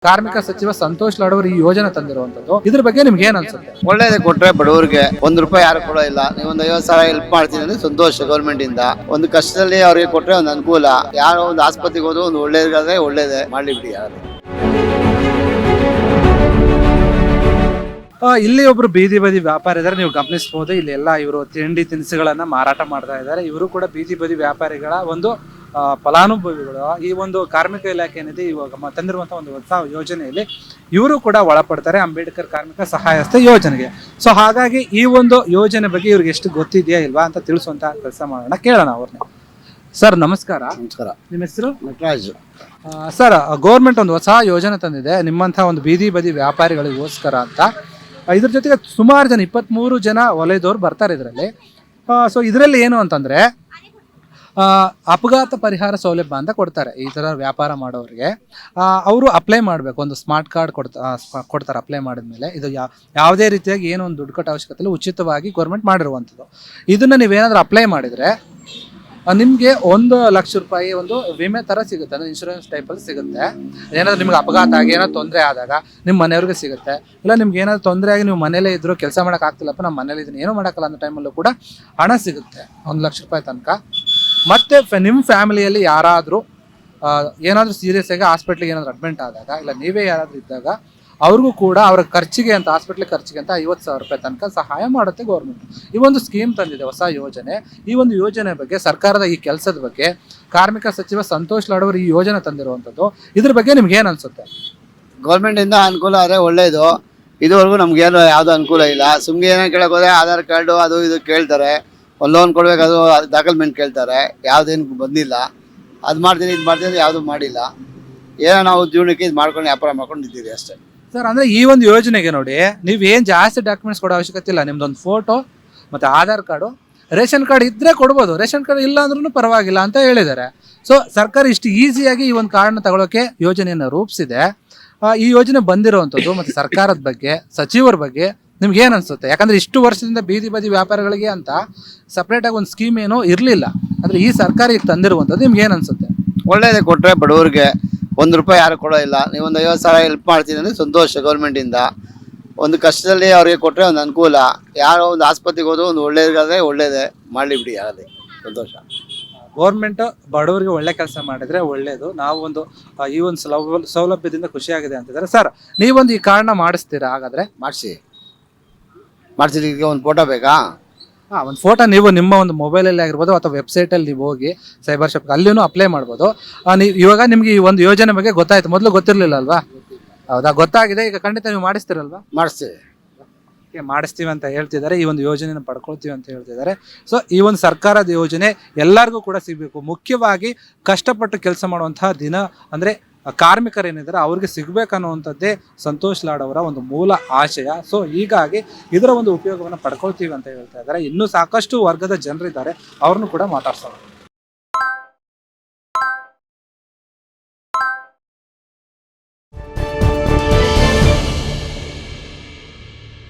ಕಾರ್ಮಿಕ ಸಚಿವ ಸಂತೋಷ್ ಲಾಡ್ ಅವರು ಈ ಯೋಜನೆ ತಂದಿರುವಂತದ್ದು, ಇದ್ರ ಬಗ್ಗೆ ನಿಮ್ಗೆ ಏನ್ ಅನ್ಸುತ್ತೆ? ಒಳ್ಳೇದೇ ಕೊಟ್ರೆ ಬಡವರಿಗೆ ₹1 ಯಾರು ಕೊಡೋ ಇಲ್ಲ. ನೀವು ಒಂದು 50,000 ಹೆಲ್ಪ್ ಮಾಡ್ತೀನಿ ಅಂದ್ರೆ ಸಂತೋಷ. ಗೌರ್ಮೆಂಟ್ ಇಂದ ಒಂದು ಕಷ್ಟದಲ್ಲಿ ಅವ್ರಿಗೆ ಕೊಟ್ರೆ ಒಂದು ಅನುಕೂಲ. ಯಾರೋ ಒಂದು ಆಸ್ಪತ್ರೆಗೆ ಹೋದ್ರು ಒಂದು ಒಳ್ಳೇದಾದ್ರೆ ಒಳ್ಳೇದೇ ಮಾಡ್ಲಿ ಬಿಡಿ. ಯಾರು ಇಲ್ಲಿ ಒಬ್ರು ಬೀದಿ ಬದಿ ವ್ಯಾಪಾರಿ ಇದಾರೆ, ನೀವು ಗಮನಿಸಬಹುದು. ಇಲ್ಲಿ ಎಲ್ಲ ಇವರು ತಿಂಡಿ ತಿನಿಸುಗಳನ್ನ ಮಾರಾಟ ಮಾಡ್ತಾ ಇದ್ದಾರೆ. ಇವರು ಕೂಡ ಬೀದಿ ಬದಿ ವ್ಯಾಪಾರಿಗಳ ಒಂದು ಫಲಾನುಭವಿಗಳು. ಈ ಒಂದು ಕಾರ್ಮಿಕ ಇಲಾಖೆ ಏನಿದೆ ಇವಾಗ ತಂದಿರುವಂತಹ ಒಂದು ಹೊಸ ಯೋಜನೆಯಲ್ಲಿ ಇವರು ಕೂಡ ಒಳಪಡ್ತಾರೆ, ಅಂಬೇಡ್ಕರ್ ಕಾರ್ಮಿಕ ಸಹಾಯಹಸ್ತ ಯೋಜನೆಗೆ. ಸೊ ಹಾಗಾಗಿ ಈ ಒಂದು ಯೋಜನೆ ಬಗ್ಗೆ ಇವ್ರಿಗೆ ಎಷ್ಟು ಗೊತ್ತಿದೆಯಾ ಇಲ್ವಾ ಅಂತ ತಿಳಿಸುವಂತ ಕೆಲಸ ಮಾಡೋಣ, ಕೇಳೋಣ ಅವ್ರನ್ನ. ಸರ್ ನಮಸ್ಕಾರ. ನಮಸ್ಕಾರ. ನಿಮ್ಮ ಹೆಸರು? ನಟರಾಜ್. ಸರ್, ಗೌರ್ಮೆಂಟ್ ಒಂದು ಹೊಸ ಯೋಜನೆ ತಂದಿದೆ ನಿಮ್ಮಂತಹ ಒಂದು ಬೀದಿ ಬದಿ ವ್ಯಾಪಾರಿಗಳಿಗೋಸ್ಕರ ಅಂತ. ಇದ್ರ ಜೊತೆಗೆ ಸುಮಾರು ಜನ 23 ಜನ ವಲಯದವ್ರು ಬರ್ತಾರೆ ಇದರಲ್ಲಿ. ಸೊ ಇದರಲ್ಲಿ ಏನು ಅಂತಂದ್ರೆ ಅಪಘಾತ ಪರಿಹಾರ ಸೌಲಭ್ಯ ಅಂತ ಕೊಡ್ತಾರೆ ಈ ತರ ವ್ಯಾಪಾರ ಮಾಡೋರಿಗೆ. ಅವರು ಅಪ್ಲೈ ಮಾಡಬೇಕು, ಒಂದು ಸ್ಮಾರ್ಟ್ ಕಾರ್ಡ್ ಕೊಡ್ತಾರೆ. ಅಪ್ಲೈ ಮಾಡಿದ್ಮೇಲೆ ಇದು ಯಾವುದೇ ರೀತಿಯಾಗಿ ಏನೋ ಒಂದು ದುಡ್ಡು ಕಟ್ಟೋ ಅವಶ್ಯಕತೆ ಇಲ್ಲ, ಉಚಿತವಾಗಿ ಗೌರ್ಮೆಂಟ್ ಮಾಡಿರುವಂಥದ್ದು. ಇದನ್ನ ನೀವೇನಾದ್ರೂ ಅಪ್ಲೈ ಮಾಡಿದ್ರೆ ನಿಮಗೆ ₹1,00,000 ಒಂದು ವಿಮೆ ತರ ಸಿಗುತ್ತೆ, ಅಂದ್ರೆ ಇನ್ಶೂರೆನ್ಸ್ ಟೈಪಲ್ಲಿ ಸಿಗುತ್ತೆ. ಏನಾದ್ರು ನಿಮ್ಗೆ ಅಪಘಾತ ಆಗಿ ಏನಾದ್ರು ತೊಂದರೆ ಆದಾಗ ನಿಮ್ಮ ಮನೆಯವ್ರಿಗೆ ಸಿಗುತ್ತೆ. ಇಲ್ಲ ನಿಮ್ಗೆ ಏನಾದ್ರು ತೊಂದರೆ ಆಗಿ ನೀವು ಮನೇಲೇ ಇದ್ರು ಕೆಲಸ ಮಾಡಕ್ ಆಗ್ತಿಲ್ಲಪ್ಪ, ನಮ್ಮ ಮನೇಲಿ ಇದನ್ನ ಏನೂ ಮಾಡೋಕ್ಕಲ್ಲ ಅನ್ನೋ ಟೈಮಲ್ಲೂ ಕೂಡ ಹಣ ಸಿಗುತ್ತೆ ₹1,00,000 ತನಕ. ಮತ್ತೆ ನಿಮ್ಮ ಫ್ಯಾಮಿಲಿಯಲ್ಲಿ ಯಾರಾದರೂ ಏನಾದರೂ ಸೀರಿಯಸ್ ಆಗಿ ಹಾಸ್ಪಿಟ್ಲಿಗೆ ಏನಾದರೂ ಅಡ್ಮಿಟ್ ಆದಾಗ, ಇಲ್ಲ ನೀವೇ ಯಾರಾದರೂ ಇದ್ದಾಗ ಅವ್ರಿಗೂ ಕೂಡ ಅವರ ಖರ್ಚಿಗೆ ಅಂತ, ಹಾಸ್ಪಿಟ್ಲ್ ಖರ್ಚಿಗೆ ಅಂತ ₹50,000 ತನಕ ಸಹಾಯ ಮಾಡುತ್ತೆ ಗೌರ್ಮೆಂಟ್. ಈ ಒಂದು ಸ್ಕೀಮ್ ತಂದಿದೆ, ಹೊಸ ಯೋಜನೆ. ಈ ಒಂದು ಯೋಜನೆ ಬಗ್ಗೆ, ಸರ್ಕಾರದ ಈ ಕೆಲಸದ ಬಗ್ಗೆ ಕಾರ್ಮಿಕ ಸಚಿವ ಸಂತೋಷ್ ಲಾಡ್ ಅವರು ಈ ಯೋಜನೆ ತಂದಿರುವಂಥದ್ದು, ಇದ್ರ ಬಗ್ಗೆ ನಿಮ್ಗೆ ಏನ್ ಅನ್ಸುತ್ತೆ? ಗೌರ್ಮೆಂಟ್ ಇಂದ ಅನುಕೂಲ ಆದರೆ ಒಳ್ಳೇದು. ಇದುವರೆಗೂ ನಮ್ಗೇನು ಯಾವ್ದು ಅನುಕೂಲ ಇಲ್ಲ. ಸುಮ್ಗೆ ಏನೋ ಕೇಳಕ್ ಹೋದ್ರೆ ಆಧಾರ್ ಕಾರ್ಡು ಅದು ಇದು ಕೇಳ್ತಾರೆ, ಒಂದು ಲೋನ್ ಕೊಡ್ಬೇಕಾದ್ರು ಡಾಕ್ಯುಮೆಂಟ್ ಕೇಳ್ತಾರೆ, ಯಾವ್ದೇನು ಬಂದಿಲ್ಲ. ಅದು ಮಾಡ್ತೀನಿ ಇದು ಮಾಡ್ತೀನಿ ಯಾವುದು ಮಾಡಿಲ್ಲ. ಏನೋ ನಾವು ಜೀವನಕ್ಕೆ ಇದು ಮಾಡ್ಕೊಂಡು ವ್ಯಾಪಾರ ಮಾಡ್ಕೊಂಡು ಇದ್ದೀವಿ ಅಷ್ಟೇ. ಸರ್, ಅಂದ್ರೆ ಈ ಒಂದು ಯೋಜನೆಗೆ ನೋಡಿ, ನೀವು ಏನ್ ಜಾಸ್ತಿ ಡಾಕ್ಯುಮೆಂಟ್ಸ್ ಕೊಡೋ ಅವಶ್ಯಕತೆ ಇಲ್ಲ. ನಿಮ್ದೊಂದು ಫೋಟೋ ಮತ್ತೆ ಆಧಾರ್ ಕಾರ್ಡು, ರೇಷನ್ ಕಾರ್ಡ್ ಇದ್ರೆ ಕೊಡ್ಬೋದು, ರೇಷನ್ ಕಾರ್ಡ್ ಇಲ್ಲ ಅಂದ್ರೂ ಪರವಾಗಿಲ್ಲ ಅಂತ ಹೇಳಿದ್ದಾರೆ. ಸೊ ಸರ್ಕಾರ ಇಷ್ಟು ಈಸಿಯಾಗಿ ಈ ಒಂದು ಕಾರ್ಡ್ನ ತಗೊಳ್ಳೋಕೆ ಯೋಜನೆಯನ್ನು ರೂಪಿಸಿದೆ. ಈ ಯೋಜನೆ ಬಂದಿರುವಂಥದ್ದು ಮತ್ತೆ ಸರ್ಕಾರದ ಬಗ್ಗೆ, ಸಚಿವರ ಬಗ್ಗೆ ನಿಮ್ಗೆ ಏನ್ ಅನ್ಸುತ್ತೆ? ಯಾಕಂದ್ರೆ ಇಷ್ಟು ವರ್ಷದಿಂದ ಬೀದಿ ಬದಿ ವ್ಯಾಪಾರಿಗಳಿಗೆ ಅಂತ ಸಪ್ರೇಟ್ ಆಗಿ ಒಂದು ಸ್ಕೀಮ್ ಏನೋ ಇರ್ಲಿಲ್ಲ, ಅಂದ್ರೆ ಈ ಸರ್ಕಾರ ಈಗ ತಂದಿರುವಂಥದ್ದು ನಿಮ್ಗೆ ಏನ್ ಅನ್ಸುತ್ತೆ? ಒಳ್ಳೇದೇ ಕೊಟ್ರೆ ಬಡವರಿಗೆ ₹1 ಯಾರು ಕೊಡೋ ಇಲ್ಲ. ನೀವು ಒಂದು 50,000 ಹೆಲ್ಪ್ ಮಾಡ್ತೀನಿ ಅಂದ್ರೆ ಸಂತೋಷ. ಗೌರ್ಮೆಂಟ್ ಇಂದ ಒಂದು ಕಷ್ಟದಲ್ಲಿ ಅವ್ರಿಗೆ ಕೊಟ್ರೆ ಒಂದು ಅನುಕೂಲ. ಯಾರೋ ಒಂದು ಆಸ್ಪತ್ರೆಗೆ ಹೋದ್ರು ಒಂದು ಒಳ್ಳೇದಾದ್ರೆ ಒಳ್ಳೇದೇ ಮಾಡ್ಲಿ ಬಿಡಿ. ಆಗಲಿ ಸಂತೋಷ. ಗೌರ್ಮೆಂಟ್ ಬಡವರಿಗೆ ಒಳ್ಳೆ ಕೆಲಸ ಮಾಡಿದ್ರೆ ಒಳ್ಳೇದು. ನಾವು ಒಂದು ಈ ಒಂದು ಸೌಲಭ್ಯದಿಂದ ಖುಷಿಯಾಗಿದೆ ಅಂತಿದ್ದಾರೆ. ಸರ್, ನೀವೊಂದು ಈ ಕಾರ್ಡ್ನ ಮಾಡಿಸ್ತೀರಾ? ಹಾಗಾದ್ರೆ ಮಾಡಿಸಿದಕ್ಕೆ ಒಂದು ಫೋಟೋ ಬೇಕಾ? ಒಂದು ಫೋಟೋ ನೀವು ನಿಮ್ಮ ಒಂದು ಮೊಬೈಲಲ್ಲಿ ಆಗಿರ್ಬೋದು ಅಥವಾ ವೆಬ್ಸೈಟಲ್ಲಿ ನೀವು ಹೋಗಿ ಸೈಬರ್ ಶಾಪ್ ಅಲ್ಲಿನೂ ಅಪ್ಲೈ ಮಾಡ್ಬೋದು. ನೀವು ಇವಾಗ ನಿಮ್ಗೆ ಈ ಒಂದು ಯೋಜನೆ ಬಗ್ಗೆ ಗೊತ್ತಾಯ್ತು, ಮೊದಲು ಗೊತ್ತಿರಲಿಲ್ಲ ಅಲ್ವಾ? ಹೌದಾ, ಗೊತ್ತಾಗಿದೆ. ಈಗ ಖಂಡಿತ ನೀವು ಮಾಡಿಸ್ತೀರಲ್ವಾ? ಮಾಡಿಸ್ತೀವಿ ಅಂತ ಹೇಳ್ತಿದ್ದಾರೆ. ಈ ಒಂದು ಯೋಜನೆಯನ್ನು ಪಡ್ಕೊಳ್ತೀವಿ ಅಂತ ಹೇಳ್ತಿದ್ದಾರೆ. ಸೊ ಈ ಒಂದು ಸರ್ಕಾರದ ಯೋಜನೆ ಎಲ್ಲರಿಗೂ ಕೂಡ ಸಿಗಬೇಕು. ಮುಖ್ಯವಾಗಿ ಕಷ್ಟಪಟ್ಟು ಕೆಲಸ ಮಾಡುವಂತಹ ಅಂದ್ರೆ ಕಾರ್ಮಿಕರೇನಿದ್ದಾರೆ ಅವ್ರಿಗೆ ಸಿಗ್ಬೇಕನ್ನುವಂಥದ್ದೇ ಸಂತೋಷ್ ಲಾಡ್ ಅವರ ಒಂದು ಮೂಲ ಆಶಯ. ಸೊ ಹೀಗಾಗಿ ಇದರ ಒಂದು ಉಪಯೋಗವನ್ನು ಪಡ್ಕೊಳ್ತೀವಿ ಅಂತ ಹೇಳ್ತಾ ಇದ್ದಾರೆ. ಇನ್ನೂ ಸಾಕಷ್ಟು ವರ್ಗದ ಜನರಿದ್ದಾರೆ, ಅವ್ರನ್ನು ಕೂಡ ಮಾತಾಡ್ಸೋಣ.